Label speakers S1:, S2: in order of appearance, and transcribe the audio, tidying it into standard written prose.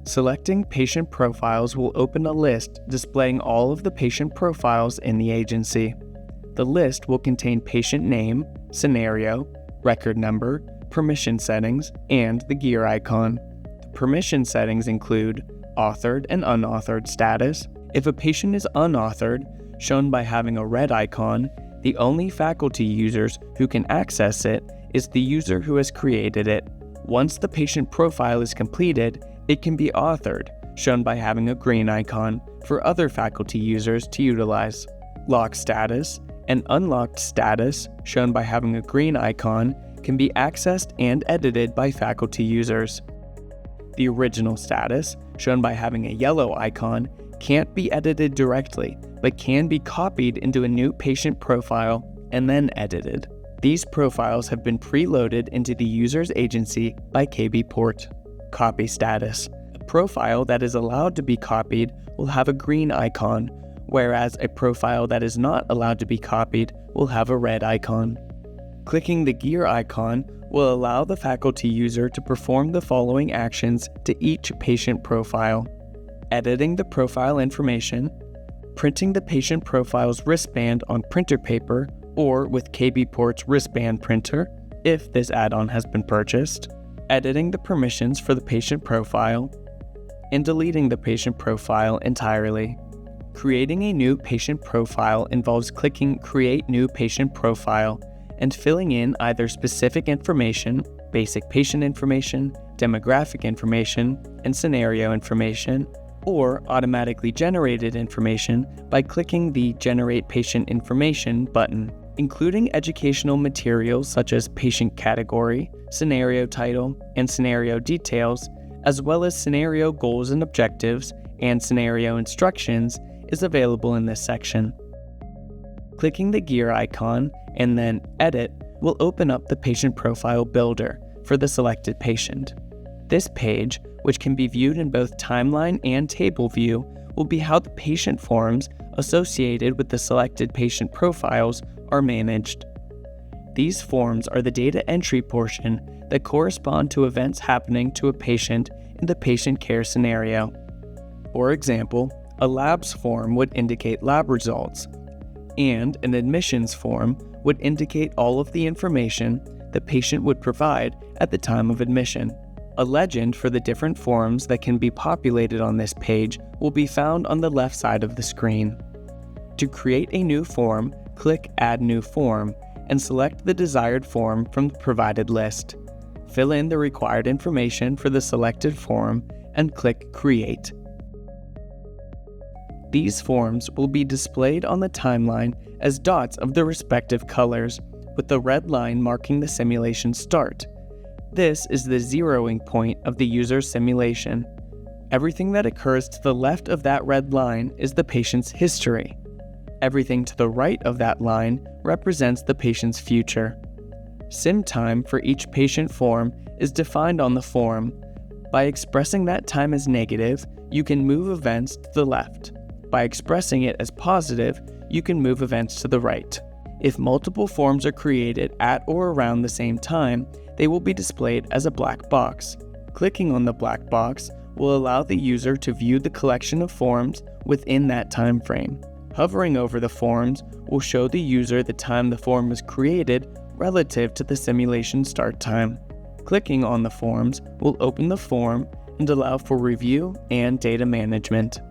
S1: Selecting patient profiles will open a list displaying all of the patient profiles in the agency. The list will contain patient name, scenario, record number, permission settings, and the gear icon. The permission settings include authored and unauthored status. If a patient is unauthored, shown by having a red icon, the only faculty users who can access it is the user who has created it. Once the patient profile is completed, it can be authored, shown by having a green icon, for other faculty users to utilize. Locked status and unlocked status, shown by having a green icon, can be accessed and edited by faculty users. The original status, shown by having a yellow icon, can't be edited directly, but can be copied into a new patient profile and then edited. These profiles have been preloaded into the user's agency by KbPort. Copy status. A profile that is allowed to be copied will have a green icon, whereas a profile that is not allowed to be copied will have a red icon. Clicking the gear icon will allow the faculty user to perform the following actions to each patient profile: editing the profile information, printing the patient profile's wristband on printer paper or with KbPort's wristband printer, if this add-on has been purchased, editing the permissions for the patient profile, and deleting the patient profile entirely. Creating a new patient profile involves clicking Create New Patient Profile and filling in either specific information, basic patient information, demographic information, and scenario information, or automatically generated information by clicking the Generate Patient Information button, including educational materials such as patient category, scenario title, and scenario details, as well as scenario goals and objectives and scenario instructions, is available in this section. Clicking the gear icon and then Edit will open up the Patient Profile Builder for the selected patient. This page, which can be viewed in both timeline and table view, will be how the patient forms associated with the selected patient profiles are managed. These forms are the data entry portion that correspond to events happening to a patient in the patient care scenario. For example, a labs form would indicate lab results, and an admissions form would indicate all of the information the patient would provide at the time of admission. A legend for the different forms that can be populated on this page will be found on the left side of the screen. To create a new form, click Add New Form and select the desired form from the provided list. Fill in the required information for the selected form and click Create. These forms will be displayed on the timeline as dots of the respective colors, with the red line marking the simulation start. This is the zeroing point of the user's simulation. Everything that occurs to the left of that red line is the patient's history. Everything to the right of that line represents the patient's future. Sim time for each patient form is defined on the form. By expressing that time as negative, you can move events to the left. By expressing it as positive, you can move events to the right. If multiple forms are created at or around the same time, they will be displayed as a black box. Clicking on the black box will allow the user to view the collection of forms within that time frame. Hovering over the forms will show the user the time the form was created relative to the simulation start time. Clicking on the forms will open the form and allow for review and data management.